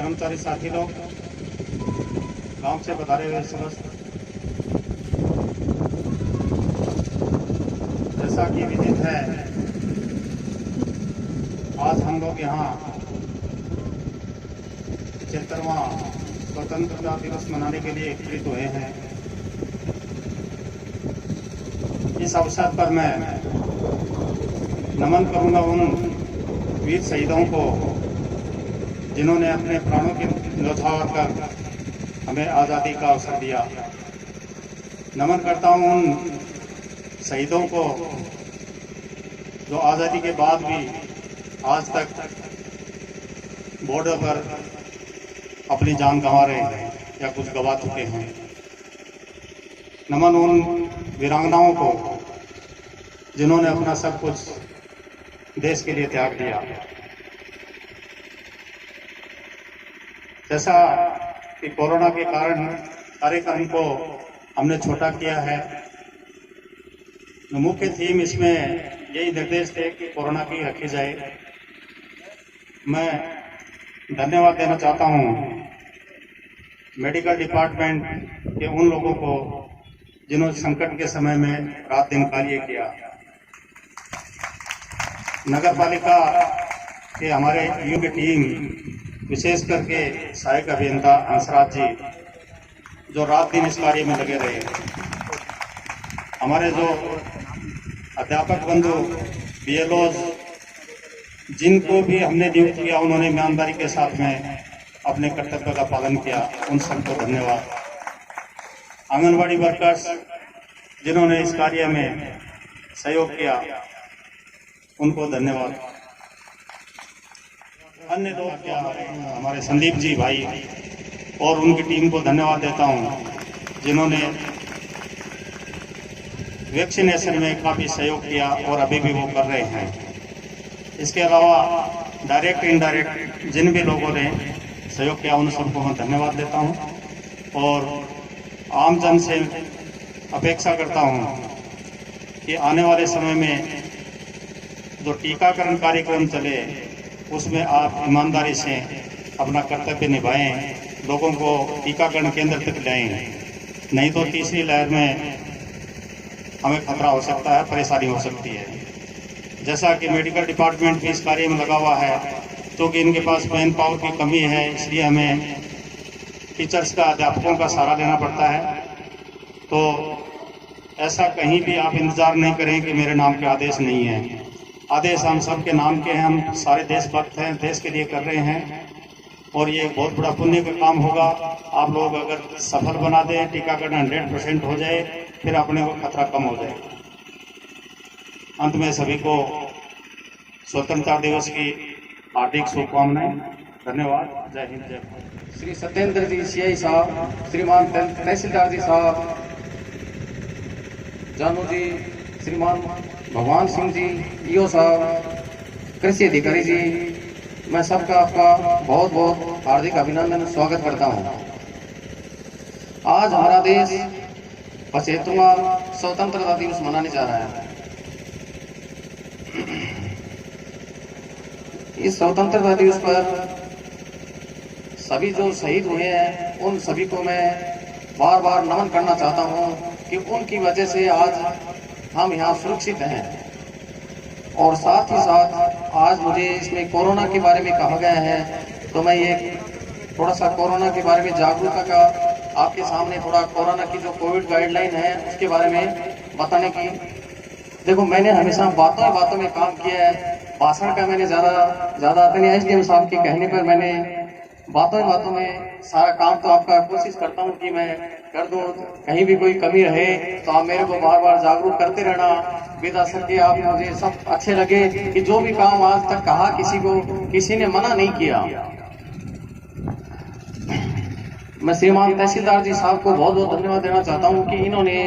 कर्मचारी साथी लोग, गांव से पधारे हुए सदस्य, जैसा कि विदित है, आज हम लोग यहाँ 75वां स्वतंत्रता दिवस मनाने के लिए एकत्रित हुए हैं। इस अवसर पर मैं नमन करूंगा उन वीर शहीदों को जिन्होंने अपने प्राणों की न्यौछावर कर हमें आज़ादी का अवसर दिया। नमन करता हूं उन शहीदों को जो आज़ादी के बाद भी आज तक बॉर्डर पर अपनी जान गंवा रहे हैं या कुछ गंवा चुके हैं। नमन उन वीरांगनाओं को जिन्होंने अपना सब कुछ देश के लिए त्याग दिया। जैसा कि कोरोना के कारण कार्यक्रम को हमने छोटा किया है, मुख्य थीम इसमें यही निर्देश थे कि कोरोना की रखी जाए। मैं धन्यवाद देना चाहता हूं मेडिकल डिपार्टमेंट के उन लोगों को जिन्होंने संकट के समय में रात दिन कार्य किया। नगर पालिका के हमारे यूं की टीम, विशेष करके सहायक अभियंता हंसराज जी, जो रात दिन इस कार्य में लगे रहे। हमारे जो अध्यापक बंधु बीएलओ जिनको भी हमने नियुक्त किया, उन्होंने ईमानदारी के साथ में अपने कर्तव्य का पालन किया, उन सबको धन्यवाद। आंगनबाड़ी वर्कर्स जिन्होंने इस कार्य में सहयोग किया, उनको धन्यवाद। अन्य लोग क्या, हमारे संदीप जी भाई और उनकी टीम को धन्यवाद देता हूं जिन्होंने वैक्सीनेशन में काफ़ी सहयोग किया और अभी भी वो कर रहे हैं। इसके अलावा डायरेक्ट इनडायरेक्ट जिन भी लोगों ने सहयोग किया, उन सबको मैं धन्यवाद देता हूं और आम जन से अपेक्षा करता हूं कि आने वाले समय में जो टीकाकरण कार्यक्रम चले उसमें आप ईमानदारी से अपना कर्तव्य निभाएं, लोगों को टीकाकरण केंद्र तक लाएं, नहीं तो तीसरी लहर में हमें खतरा हो सकता है, परेशानी हो सकती है। जैसा कि मेडिकल डिपार्टमेंट भी इस कार्य में लगा हुआ है, क्योंकि इनके पास मैन पावर की कमी है, इसलिए हमें टीचर्स का, अध्यापकों का सहारा लेना पड़ता है। तो ऐसा कहीं भी आप इंतजार नहीं करें कि मेरे नाम के आदेश नहीं हैं। आदेश हम सब के नाम के हैं, हम सारे देशभक्त हैं, देश के लिए कर रहे हैं और ये बहुत बड़ा पुण्य का काम होगा। आप लोग अगर सफल बना दें, टीकाकरण 100% हो जाए, फिर अपने को खतरा कम हो जाए। अंत में सभी को स्वतंत्रता दिवस की हार्दिक शुभकामनाएं। धन्यवाद। जय हिंद, जय भारत। श्री सत्येंद्र जी सीआई साहब, श्रीमान तहसीलदार जी साहब, जानू जी, श्रीमान भगवान सिंह जी, ईओ साहब, कृषि अधिकारी जी, मैं सबका आपका बहुत बहुत हार्दिक अभिनंदन स्वागत करता हूं। आज हमारा देश 75वां स्वतंत्रता दिवस मनाने जा रहा है। इस स्वतंत्रता दिवस पर सभी जो शहीद हुए हैं, उन सभी को मैं बार बार नमन करना चाहता हूं कि उनकी वजह से आज हम यहाँ सुरक्षित हैं। और साथ ही साथ आज मुझे इसमें कोरोना के बारे में कहा गया है, तो मैं ये थोड़ा सा कोरोना के बारे में जागरूकता का आपके सामने थोड़ा कोरोना की जो कोविड गाइडलाइन है उसके बारे में बताने की। देखो, मैंने हमेशा बातों में काम किया है, भाषण का मैंने ज़्यादा अपने एसडीएम साहब के कहने पर मैंने बातों में सारा काम तो आपका कोशिश करता हूँ कि मैं कर दूँ। कहीं भी कोई कमी रहे तो आप मेरे को बार बार जागरूक करते रहना। विदा सके आप, मुझे सब अच्छे लगे कि जो भी काम आज तक कहा किसी ने मना नहीं किया। मैं श्रीमान तहसीलदार जी साहब को बहुत बहुत धन्यवाद देना चाहता हूँ कि इन्होंने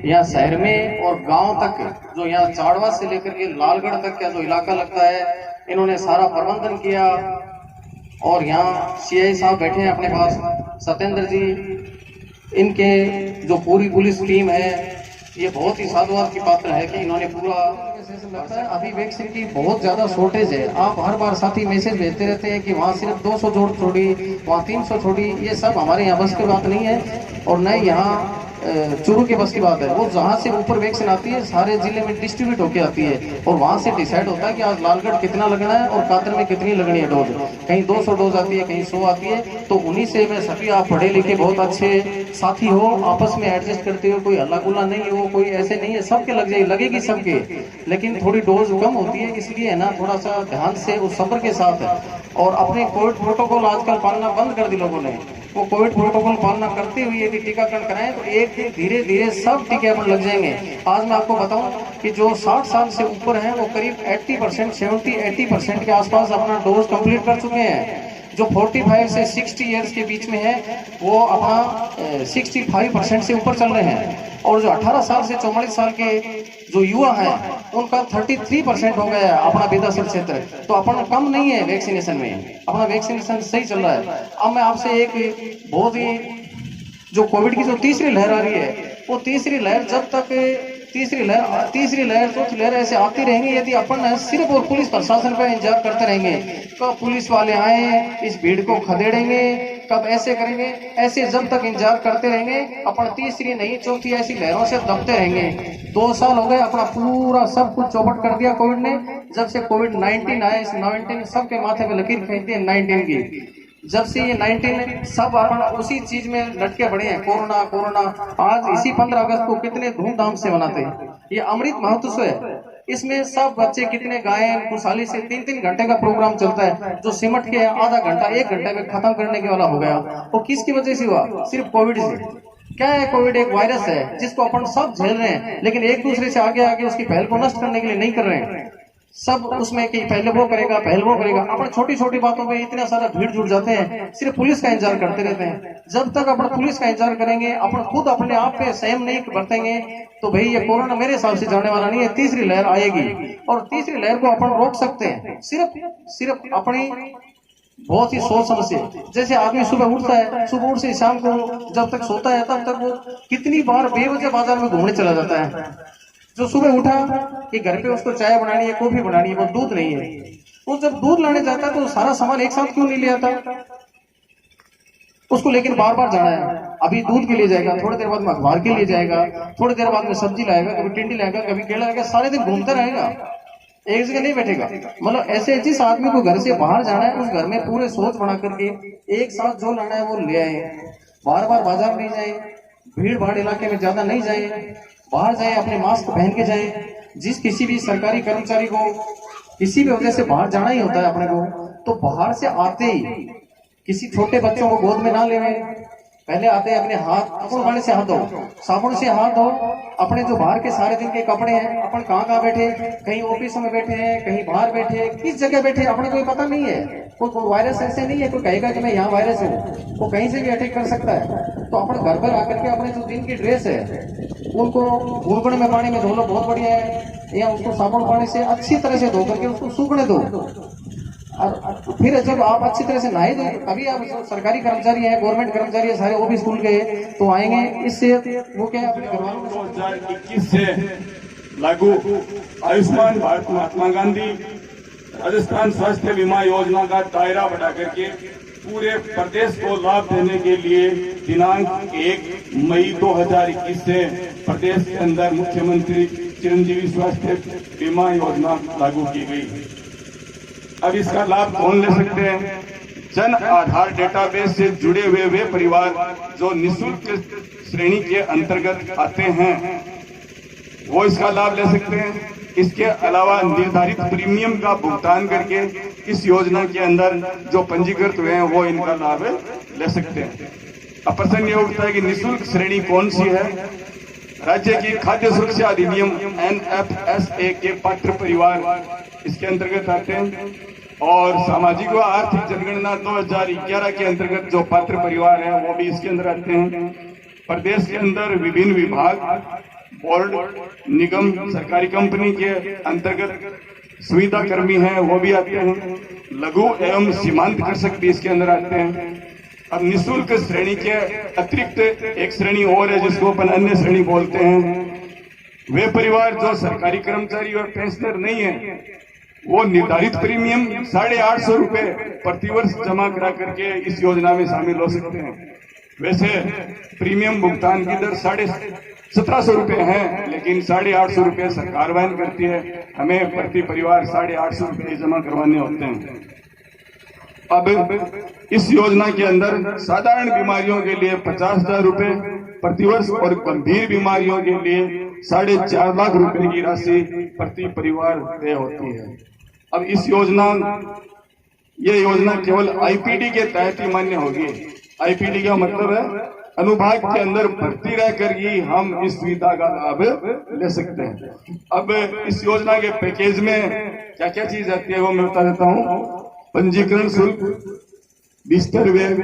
यहाँ शहर में और गांव तक, जो यहाँ चाड़वा से लेकर के लालगढ़ तक का जो इलाका लगता है, इन्होंने सारा प्रबंधन किया। और यहाँ सीआई साहब बैठे हैं अपने पास, सत्येंद्र जी, इनके जो पूरी पुलिस टीम है, ये बहुत ही साधुवाद की पात्र है कि इन्होंने पूरा लगता है अभी वैक्सीन की बहुत ज्यादा शॉर्टेज है। आप हर बार साथी मैसेज भेजते रहते हैं कि वहाँ सिर्फ 200 जोड़ छोड़ी, वहाँ 300 छोड़ी। ये सब हमारे यहाँ बस की बात नहीं है और न ही यहाँ चूरू के बस की बात है। वो जहाँ से ऊपर वैक्सीन आती है सारे जिले में डिस्ट्रीब्यूट होकर आती है और वहाँ से डिसाइड होता है कि आज लालगढ़ कितना लगना है और कातर में कितनी लगनी है डोज। कहीं 200 डोज आती है, कहीं 100 आती है। तो उन्हीं से मैं सभी आप पढ़े लिखे बहुत अच्छे साथी हो, आपस में एडजस्ट करते हो, कोई हल्ला गुल्ला नहीं हो, कोई ऐसे नहीं है। सबके लग जाए, लगेगी सबके, लेकिन थोड़ी डोज कम होती है, इसलिए है ना थोड़ा सा ध्यान से उस सब्र के साथ है। और अपने कोविड प्रोटोकॉल आजकल पालना बंद कर दी लोगों ने। वो कोविड प्रोटोकॉल पालना करते हुए यदि टीकाकरण कराएं तो एक दिन धीरे धीरे सब टीके अपन लग जाएंगे। आज मैं आपको बताऊं कि जो 60 साल से ऊपर हैं वो करीब 80%, 70-80% के आसपास अपना डोज कंप्लीट कर चुके हैं। जो 45 से 60 इयर्स के बीच में है वो अपना 65% से ऊपर चल रहे हैं। और जो 18 साल से 44 साल के जो युवा हैं उनका 33% हो गया है अपना बेदासर क्षेत्र। तो अपना कम नहीं है वैक्सीनेशन में, अपना वैक्सीनेशन सही चल रहा है। अब मैं आपसे एक बहुत ही जो कोविड की जो तीसरी लहर आ रही है, वो तीसरी लहर जब तक तीसरी लहर चौथी लहर ऐसे आती रहेंगी, यदि अपन सिर्फ और पुलिस प्रशासन पर इंतजार करते रहेंगे, कब पुलिस वाले आए इस भीड़ को खदेड़ेंगे, कब ऐसे करेंगे, ऐसे जब तक इंतजार करते रहेंगे अपन तीसरी नहीं चौथी ऐसी लहरों से दबते रहेंगे। 2 साल हो गए, अपना पूरा सब कुछ चौपट कर दिया कोविड ने। जब से कोविड-19 आया, इस 19 सबके माथे पे लकीर खींच दी है 19 की। जब से ये 19 सब अपन उसी चीज में लटके पड़े हैं, कोरोना कोरोना। आज इसी 15 अगस्त को कितने धूमधाम से मनाते हैं, ये अमृत महोत्सव है। इसमें सब बच्चे कितने गायन खुशहाली से 3-3 घंटे का प्रोग्राम चलता है, जो सिमट के आधा घंटा 1 घंटे में खत्म करने के वाला हो गया। वो किसकी वजह से हुआ? सिर्फ कोविड से। क्या है कोविड? एक वायरस है जिसको अपन सब झेल रहे हैं, लेकिन एक दूसरे से आगे आगे उसकी पहल को नष्ट करने के लिए नहीं कर रहे हैं। सब उसमें कि पहले वो करेगा, पहले वो करेगा। अपन छोटी छोटी बातों पे इतना सारा भीड़ जुट जाते हैं, सिर्फ पुलिस का इंतजार करते रहते हैं। जब तक अपन पुलिस का इंतजार करेंगे, अपन खुद अपने आप पे संयम नहीं बरतेंगे, तो भाई ये कोरोना मेरे हिसाब से जाने वाला नहीं है। तीसरी लहर आएगी और तीसरी लहर को अपन रोक सकते हैं सिर्फ अपनी बहुत ही सोच समझ से। जैसे आदमी सुबह उठता है, सुबह उठ से शाम को जब तक सोता है तब तक वो कितनी बार बेवजह बाजार में घूमने चला जाता है। जो सुबह उठा कि घर पे उसको चाय बनानी है, कॉफी बनानी है, वो दूध नहीं है, वो जब दूध लाने जाता है तो सारा सामान एक साथ क्यों नहीं ले आता उसको? लेकिन बार बार जाना है। अभी दूध के लिए जाएगा, थोड़ी देर बाद में अखबार के लिए जाएगा, थोड़ी देर बाद में सब्जी लाएगा, कभी टिंडी लाएगा, कभी केला लाएगा, सारे दिन घूमता रहेगा, एक जगह नहीं बैठेगा। मतलब ऐसे जिस आदमी को घर से बाहर जाना है, उस घर में पूरे सोच बना करके एक साथ जो लाना है वो ले आए। बार बार बाजार नहीं जाए, भीड़ भाड़ इलाके में ज्यादा नहीं जाए, बाहर जाए अपने मास्क पहन के जाए। जिस किसी भी सरकारी कर्मचारी को किसी भी वजह से बाहर जाना ही होता है अपने को, तो बाहर से आते ही किसी छोटे बच्चों को गोद में ना ले, पहले आते हैं अपने हाथ साबुन पानी से हाथ धो, साबुन से हाथ धो। अपने जो बाहर के सारे दिन के कपड़े हैं, अपन कहाँ बैठे, कहीं ऑफिस में बैठे हैं, कहीं बाहर बैठे, किस जगह बैठे अपने कोई पता नहीं है। कोई वायरस ऐसे नहीं है कोई कहेगा कि मैं यहाँ वायरस हूँ, वो कहीं से भी अटैक कर सकता है। तो अपने घर पर आकर के अपने जो दिन की ड्रेस है उनको गुनगुने में पानी में धो लो, बहुत बढ़िया है, या उसको साबुन पानी से अच्छी तरह से धो करके उसको सूखने दो। और फिर जब आप अच्छी तरह से नहाए दो, अभी आप सरकारी कर्मचारी हैं, गवर्नमेंट कर्मचारी है सारे, वो भी स्कूल गए तो आएंगे। इससे वो क्या है, अपने घर वालों को 2021 से लागू आयुष्मान भारत महात्मा गांधी राजस्थान स्वास्थ्य बीमा योजना का दायरा बढ़ा करके पूरे प्रदेश को लाभ देने के लिए दिनांक 1 मई 2021 से प्रदेश के अंदर मुख्यमंत्री चिरंजीवी स्वास्थ्य बीमा योजना लागू की गई। अब इसका लाभ कौन ले सकते हैं? जन आधार डेटाबेस से जुड़े हुए वे परिवार जो निःशुल्क श्रेणी के अंतर्गत आते हैं वो इसका लाभ ले सकते हैं। इसके अलावा निर्धारित प्रीमियम का भुगतान करके इस योजना के अंदर जो पंजीकृत हुए हैं वो इनका लाभ ले सकते हैं। अब प्रश्न ये उठता है कि निःशुल्क श्रेणी कौन सी है? राज्य की खाद्य सुरक्षा अधिनियम NFSA के पात्र परिवार इसके अंतर्गत आते हैं और सामाजिक व आर्थिक जनगणना 2011 के अंतर्गत जो पात्र परिवार है वो भी इसके अंदर आते हैं। प्रदेश के अंदर विभिन्न विभाग, बोर्ड, निगम, सरकारी कंपनी के अंतर्गत सुविधा कर्मी हैं वो भी आते हैं। लघु एवं सीमांत कृषक भी इसके अंदर आते हैं। अब निःशुल्क श्रेणी के अतिरिक्त एक श्रेणी और है जिसको अपन अन्य श्रेणी बोलते हैं। वे परिवार जो सरकारी कर्मचारी और पेंशनर नहीं है, वो निर्धारित प्रीमियम 850 रुपए प्रतिवर्ष जमा करा करके इस योजना में शामिल हो सकते हैं। वैसे प्रीमियम भुगतान की दर 1750 रुपए है, लेकिन 850 रुपए सरकार वहन करती है। हमें प्रति परिवार 850 रुपए जमा करवाने होते हैं। अब इस योजना के अंदर साधारण बीमारियों के लिए 50,000 रुपए प्रतिवर्ष और गंभीर बीमारियों के लिए 4.5 लाख रुपए की राशि प्रति परिवार तय होती है। अब इस ये योजना केवल आईपीडी के तहत ही मान्य होगी। आईपीडी का मतलब है अनुभाग के अंदर भर्ती रहकर ही हम इस सुविधा का लाभ ले सकते हैं। अब इस योजना के पैकेज में क्या क्या चीज आती है वो मैं बता देता हूँ। पंजीकरण शुल्क, बिस्तर व्यय,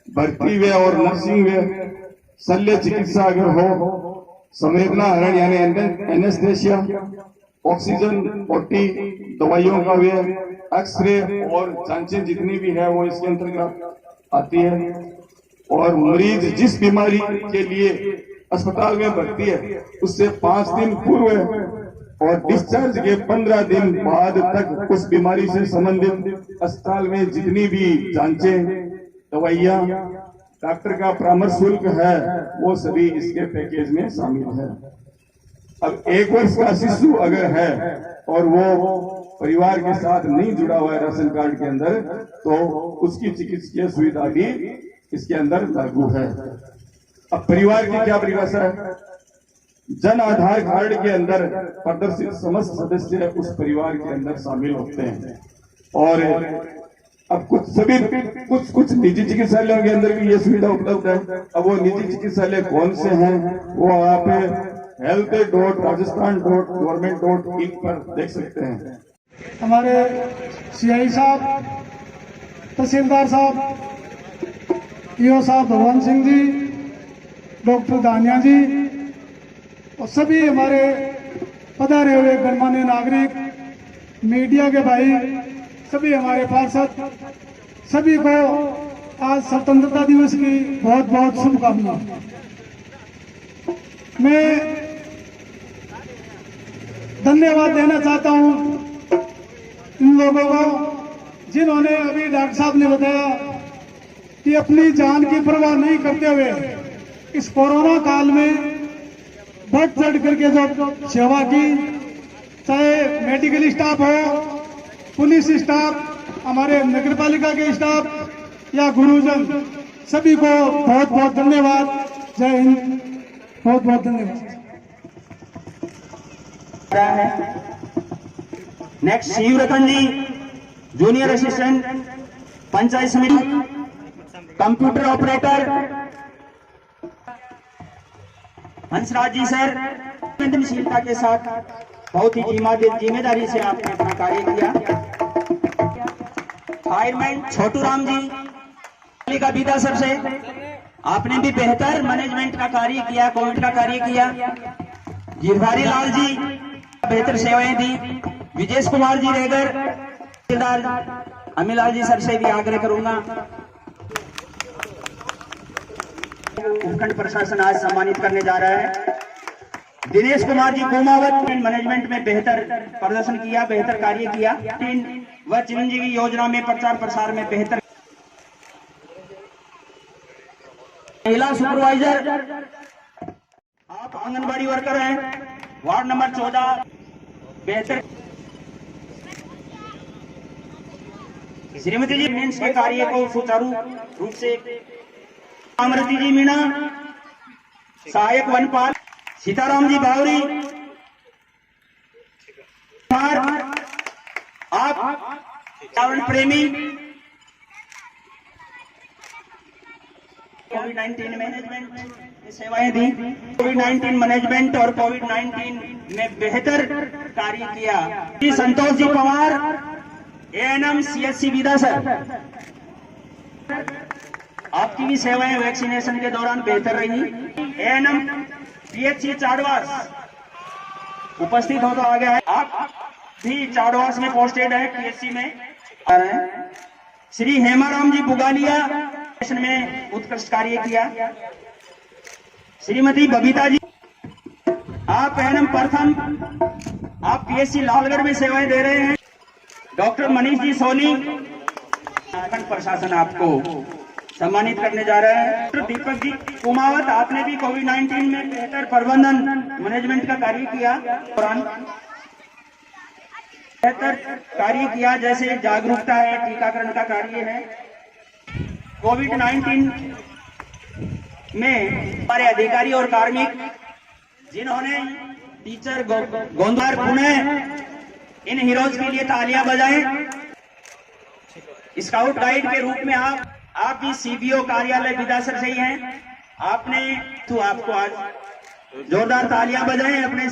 भर्ती व्यय और नर्सिंग व्यय, शल्य चिकित्सा अगर हो, संवेदना हरण यानी एनेस्थेसिया, ऑक्सीजन, ओटी, दवाइयों का व्यय, एक्सरे और जांचें जितनी भी है वो इसके अंतर्गत आती है। और मरीज जिस बीमारी के लिए अस्पताल में भर्ती है उससे 5 दिन पूर्व और डिस्चार्ज के 15 दिन बाद तक उस बीमारी से संबंधित अस्पताल में जितनी भी जांचें, दवाइयां, डॉक्टर का परामर्श शुल्क है वो सभी इसके पैकेज में शामिल है। अब 1 वर्ष का शिशु अगर है और वो परिवार के साथ नहीं जुड़ा हुआ है राशन कार्ड के अंदर, तो उसकी चिकित्सीय सुविधा भी इसके अंदर लागू है। अब परिवार की क्या परिभाषा है? जन आधार कार्ड के अंदर प्रदर्शित समस्त सदस्य उस परिवार के अंदर शामिल होते हैं। और अब कुछ निजी चिकित्सालयों के अंदर भी ये सुविधा उपलब्ध है। अब वो निजी चिकित्सालय कौन से हैं वो आप health.rajasthan.government.in पर देख सकते हैं। हमारे सीआई साहब, तहसीलदार साहब, ईओ साहब भगवान सिंह जी, डॉक्टर दानिया जी और सभी हमारे पधारे हुए गणमान्य नागरिक, मीडिया के भाई, सभी हमारे पार्षद, सभी को आज स्वतंत्रता दिवस की बहुत बहुत शुभकामनाएं। मैं धन्यवाद देना चाहता हूं इन लोगों को जिन्होंने अभी डॉक्टर साहब ने बताया कि अपनी जान की परवाह नहीं करते हुए इस कोरोना काल में बढ़ चढ़ करके जो सेवा की, चाहे मेडिकल स्टाफ हो, पुलिस स्टाफ, हमारे नगर पालिका के स्टाफ या गुरुजन, सभी को बहुत बहुत धन्यवाद। जय हिंद, बहुत बहुत धन्यवाद। नेक्स्ट शिव रतन जी, जूनियर असिस्टेंट पंचायत समिति, computer operator Hansraj ji sir, संवेदनशीलता के साथ बहुत ही जिम्मेदारी से आपने अपना कार्य किया। फायरमैन छोटू राम जी, का बीता सर से आपने भी बेहतर मैनेजमेंट का कार्य किया, कोविड का कार्य किया। गिरधारी लाल जी बेहतर सेवाएं दी। विजेश कुमार जी रेगर, अमिलाल जी सर से भी आग्रह करूंगा। उपखंड प्रशासन आज सम्मानित करने जा रहा है। दिनेश कुमार जी कुमावत, मैनेजमेंट में बेहतर प्रदर्शन किया, बेहतर कार्य किया। व चिरंजीवी योजना में प्रचार प्रसार में बेहतर। महिला सुपरवाइजर, आप आंगनबाड़ी वर्कर हैं, वार्ड नंबर 14, बेहतर। श्रीमती जी मेंस के कार्य को सुचारू रूप से। अमृति जी मीणा, सहायक वनपाल। सीताराम जी बावरी, आप पर्यावरण प्रेमी। कोविड-19 मैनेजमेंट में सेवाएं दी। कोविड-19 मैनेजमेंट और कोविड-19 में बेहतर कार्य किया। संतोष जी पवार, एएनएम सीएचसी विदा सर, आपकी भी सेवाएं वैक्सीनेशन के दौरान बेहतर रही। एएनएम पीएचसी चाड़वास उपस्थित हो तो आ गया है। आप भी चाड़वास में पोस्टेड है, पीएचसी में। श्री हेमाराम जी बुगालिया में उत्कृष्ट कार्य किया। श्रीमती बबीता जी आप एनएम प्रथम, आप पीएससी लालगढ़ में सेवाएं दे रहे हैं। डॉक्टर मनीष जी सोनी, झारखंड प्रशासन आपको सम्मानित करने जा रहा है। डॉक्टर दीपक जी कुमावत, आपने भी कोविड-19 में बेहतर प्रबंधन मैनेजमेंट का कार्य किया, बेहतर कार्य किया, जैसे जागरूकता है, टीकाकरण का कार्य है। कोविड-19 में हमारे अधिकारी और कार्मिक जिन्होंने टीचर गोंदार पुणे, इन हीरोज के लिए तालियां बजाएं। स्काउट गाइड के रूप में आप भी सीबीओ कार्यालय विदासर से ही हैं। आपने तो आपको आज जोरदार तालियां बजाएं अपने